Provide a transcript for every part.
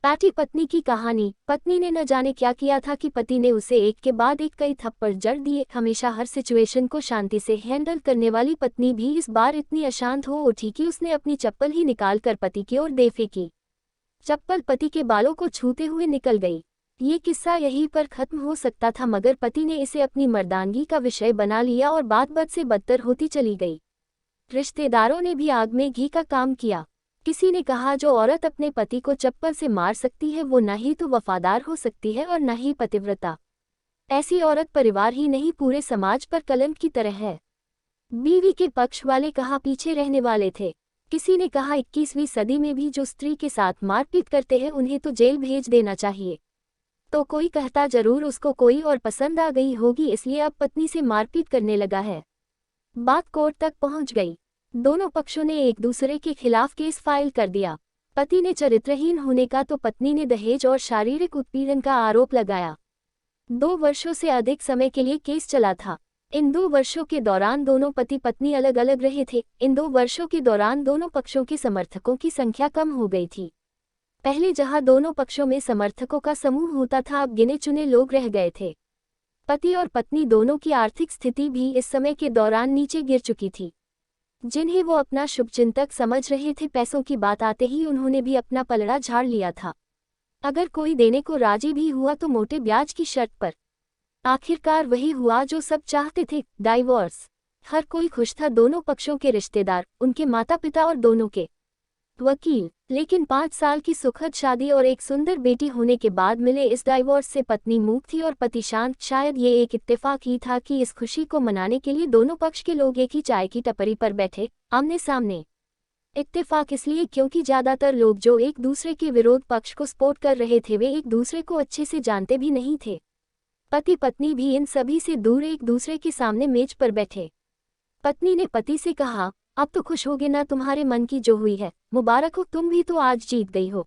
Patty पत्नी की कहानी। पत्नी ने न जाने क्या किया था कि पति ने उसे एक के बाद एक कई थप्पड़ जड़ दिए। हमेशा हर सिचुएशन को शांति से हैंडल करने वाली पत्नी भी इस बार इतनी अशांत हो उठी कि उसने अपनी चप्पल ही निकाल कर पति की ओर दे फेंकी। चप्पल पति के बालों को छूते हुए निकल गई। ये किस्सा यहीं पर खत्म हो सकता था, मगर पति ने इसे अपनी मर्दानगी का विषय बना लिया और बात बद से बदतर होती चली गई। रिश्तेदारों ने भी आग में घी का काम किया। किसी ने कहा, जो औरत अपने पति को चप्पल से मार सकती है वो न ही तो वफादार हो सकती है और न ही पतिव्रता। ऐसी औरत परिवार ही नहीं पूरे समाज पर कलंक की तरह है। बीवी के पक्ष वाले कहा पीछे रहने वाले थे। किसी ने कहा 21वीं सदी में भी जो स्त्री के साथ मारपीट करते हैं उन्हें तो जेल भेज देना चाहिए। तो कोई कहता जरूर उसको कोई और पसंद आ गई होगी इसलिए अब पत्नी से मारपीट करने लगा है। बात कोर्ट तक पहुंच गई। दोनों पक्षों ने एक दूसरे के खिलाफ केस फाइल कर दिया। पति ने चरित्रहीन होने का तो पत्नी ने दहेज और शारीरिक उत्पीड़न का आरोप लगाया। 2 वर्षों से अधिक समय के लिए केस चला था। इन 2 वर्षों के दौरान दोनों पति पत्नी अलग अलग रहे थे। इन 2 वर्षों के दौरान दोनों पक्षों के समर्थकों की संख्या कम हो गई थी। पहले जहां दोनों पक्षों में समर्थकों का समूह होता था, अब गिने चुने लोग रह गए थे। पति और पत्नी दोनों की आर्थिक स्थिति भी इस समय के दौरान नीचे गिर चुकी थी। जिन्हें वो अपना शुभचिंतक समझ रहे थे, पैसों की बात आते ही उन्होंने भी अपना पलड़ा झाड़ लिया था। अगर कोई देने को राजी भी हुआ तो मोटे ब्याज की शर्त पर। आखिरकार वही हुआ जो सब चाहते थे, डाइवोर्स। हर कोई खुश था, दोनों पक्षों के रिश्तेदार, उनके माता पिता और दोनों के वकील। लेकिन 5 साल की सुखद शादी और एक सुंदर बेटी होने के बाद मिले इस डाइवोर्स से पत्नी मूक थी और पति शांत। शायद ये एक इत्तेफाक ही था कि इस खुशी को मनाने के लिए दोनों पक्ष के लोग एक ही चाय की टपरी पर बैठे, आमने सामने। इत्तेफाक इसलिए क्योंकि ज्यादातर लोग जो एक दूसरे के विरोध पक्ष को सपोर्ट कर रहे थे वे एक दूसरे को अच्छे से जानते भी नहीं थे। पति पत्नी भी इन सभी से दूर एक दूसरे के सामने मेज पर बैठे। पत्नी ने पति से कहा, अब तो खुश होगे ना, तुम्हारे मन की जो हुई है, मुबारक हो, तुम भी तो आज जीत गई हो।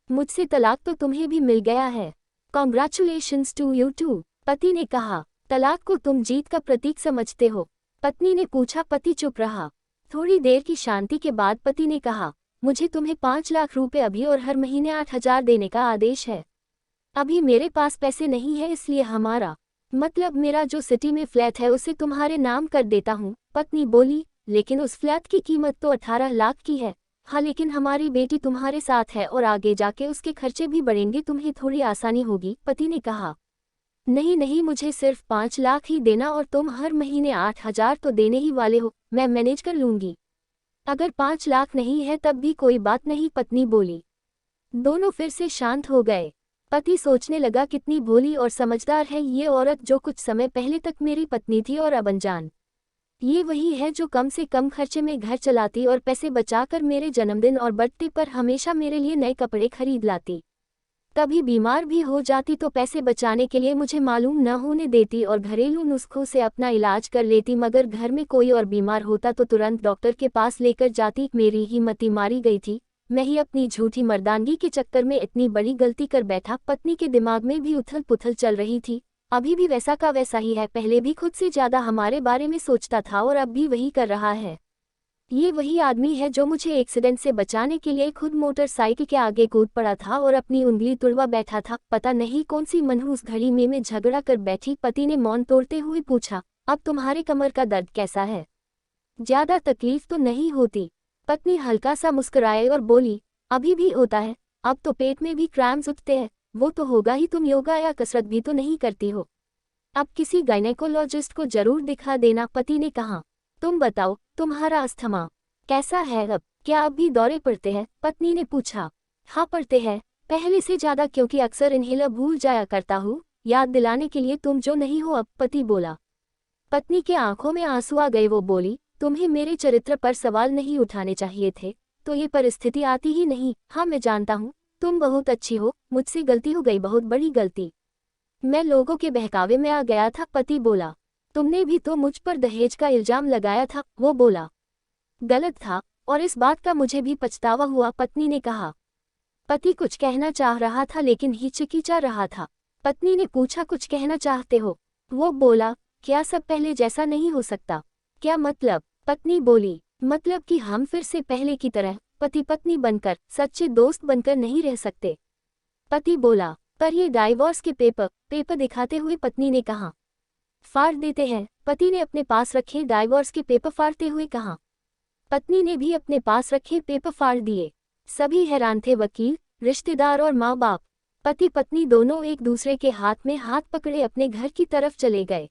मुझसे तलाक तो तुम्हें भी मिल गया है। Congratulations to you too. पति ने कहा, तलाक को तुम जीत का प्रतीक समझते हो? पत्नी ने पूछा। पति चुप रहा। थोड़ी देर की शांति के बाद पति ने कहा, मुझे तुम्हें 5 लाख रुपए अभी और हर महीने 8,000 देने का आदेश है। अभी मेरे पास पैसे नहीं है, इसलिए हमारा मतलब मेरा जो सिटी में फ्लैट है उसे तुम्हारे नाम कर देता हूँ। पत्नी बोली, लेकिन उस फ्लैट की कीमत तो 18 लाख की है। हाँ, लेकिन हमारी बेटी तुम्हारे साथ है और आगे जाके उसके खर्चे भी बढ़ेंगे, तुम्हें थोड़ी आसानी होगी। पति ने कहा, नहीं नहीं, मुझे सिर्फ 5 लाख ही देना और तुम हर महीने 8,000 तो देने ही वाले हो, मैं मैनेज कर लूंगी। अगर 5 लाख नहीं है तब भी कोई बात नहीं, पत्नी बोली। दोनों फिर से शांत हो गए। पति सोचने लगा, कितनी भोली और समझदार है ये औरत जो कुछ समय पहले तक मेरी पत्नी थी और अब अनजान। ये वही है जो कम से कम खर्चे में घर चलाती और पैसे बचाकर मेरे जन्मदिन और बर्थडे पर हमेशा मेरे लिए नए कपड़े खरीद लाती। कभी बीमार भी हो जाती तो पैसे बचाने के लिए मुझे मालूम न होने देती और घरेलू नुस्खों से अपना इलाज कर लेती। मगर घर में कोई और बीमार होता तो तुरंत डॉक्टर के पास लेकर जाती। मेरी ही मति मारी गई थी, मैं ही अपनी झूठी मर्दानगी के चक्कर में इतनी बड़ी गलती कर बैठा। पत्नी के दिमाग में भी उथल पुथल चल रही थी। अभी भी वैसा का वैसा ही है, पहले भी खुद से ज्यादा हमारे बारे में सोचता था और अब भी वही कर रहा है। ये वही आदमी है जो मुझे एक्सीडेंट से बचाने के लिए खुद मोटरसाइकिल के आगे कूद पड़ा था और अपनी उंगली तुड़वा बैठा था। पता नहीं कौन सी मनहूस घड़ी में मैं झगड़ा कर बैठी। पति ने मौन तोड़ते हुए पूछा, अब तुम्हारे कमर का दर्द कैसा है? ज्यादा तकलीफ तो नहीं होती? पत्नी हल्का सा मुस्कुराए और बोली, अभी भी होता है, अब तो पेट में भी क्रैम्स उठते हैं। वो तो होगा ही, तुम योगा या कसरत भी तो नहीं करती हो। अब किसी गायनेकोलॉजिस्ट को जरूर दिखा देना। पति ने कहा, तुम बताओ, तुम्हारा अस्थमा कैसा है अब? क्या अब भी दौरे पड़ते हैं? पत्नी ने पूछा। हाँ पड़ते हैं, पहले से ज्यादा, क्योंकि अक्सर इन्हेलर भूल जाया करता हूँ, याद दिलाने के लिए तुम जो नहीं हो अब। पति बोला। पत्नी के आंखों में आंसू आ गए। वो बोली, तुम्हें मेरे चरित्र पर सवाल नहीं उठाने चाहिए थे, तो ये परिस्थिति आती ही नहीं। हाँ मैं जानता हूँ, तुम बहुत अच्छी हो, मुझसे गलती हो गई, बहुत बड़ी गलती। मैं लोगों के बहकावे में आ गया था। पति बोला। तुमने भी तो मुझ पर दहेज का इल्जाम लगाया था। वो बोला। गलत था और इस बात का मुझे भी पछतावा हुआ। पत्नी ने कहा। पति कुछ कहना चाह रहा था लेकिन हिचकिचा रहा था। पत्नी ने पूछा, कुछ कहना चाहते हो? वो बोला, क्या सब पहले जैसा नहीं हो सकता? क्या मतलब? पत्नी बोली, मतलब कि हम फिर से पहले की तरह पति पत्नी बनकर, सच्चे दोस्त बनकर नहीं रह सकते। पति बोला, पर ये डाइवोर्स के पेपर दिखाते हुए पत्नी ने कहा। फाड़ देते हैं, पति ने अपने पास रखे डाइवोर्स के पेपर फाड़ते हुए कहा। पत्नी ने भी अपने पास रखे पेपर फाड़ दिए। सभी हैरान थे, वकील, रिश्तेदार और माँ बाप। पति पत्नी दोनों एक दूसरे के हाथ में हाथ पकड़े अपने घर की तरफ चले गए।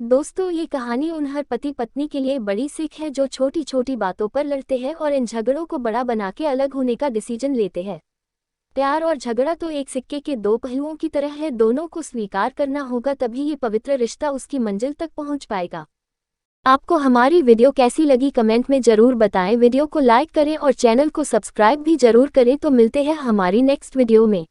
दोस्तों, ये कहानी उन हर पति पत्नी के लिए बड़ी सीख है जो छोटी छोटी बातों पर लड़ते हैं और इन झगड़ों को बड़ा बना के अलग होने का डिसीजन लेते हैं। प्यार और झगड़ा तो एक सिक्के के दो पहलुओं की तरह है, दोनों को स्वीकार करना होगा, तभी ये पवित्र रिश्ता उसकी मंजिल तक पहुंच पाएगा। आपको हमारी वीडियो कैसी लगी कमेंट में ज़रूर बताएं। वीडियो को लाइक करें और चैनल को सब्सक्राइब भी ज़रूर करें। तो मिलते हैं हमारी नेक्स्ट वीडियो में।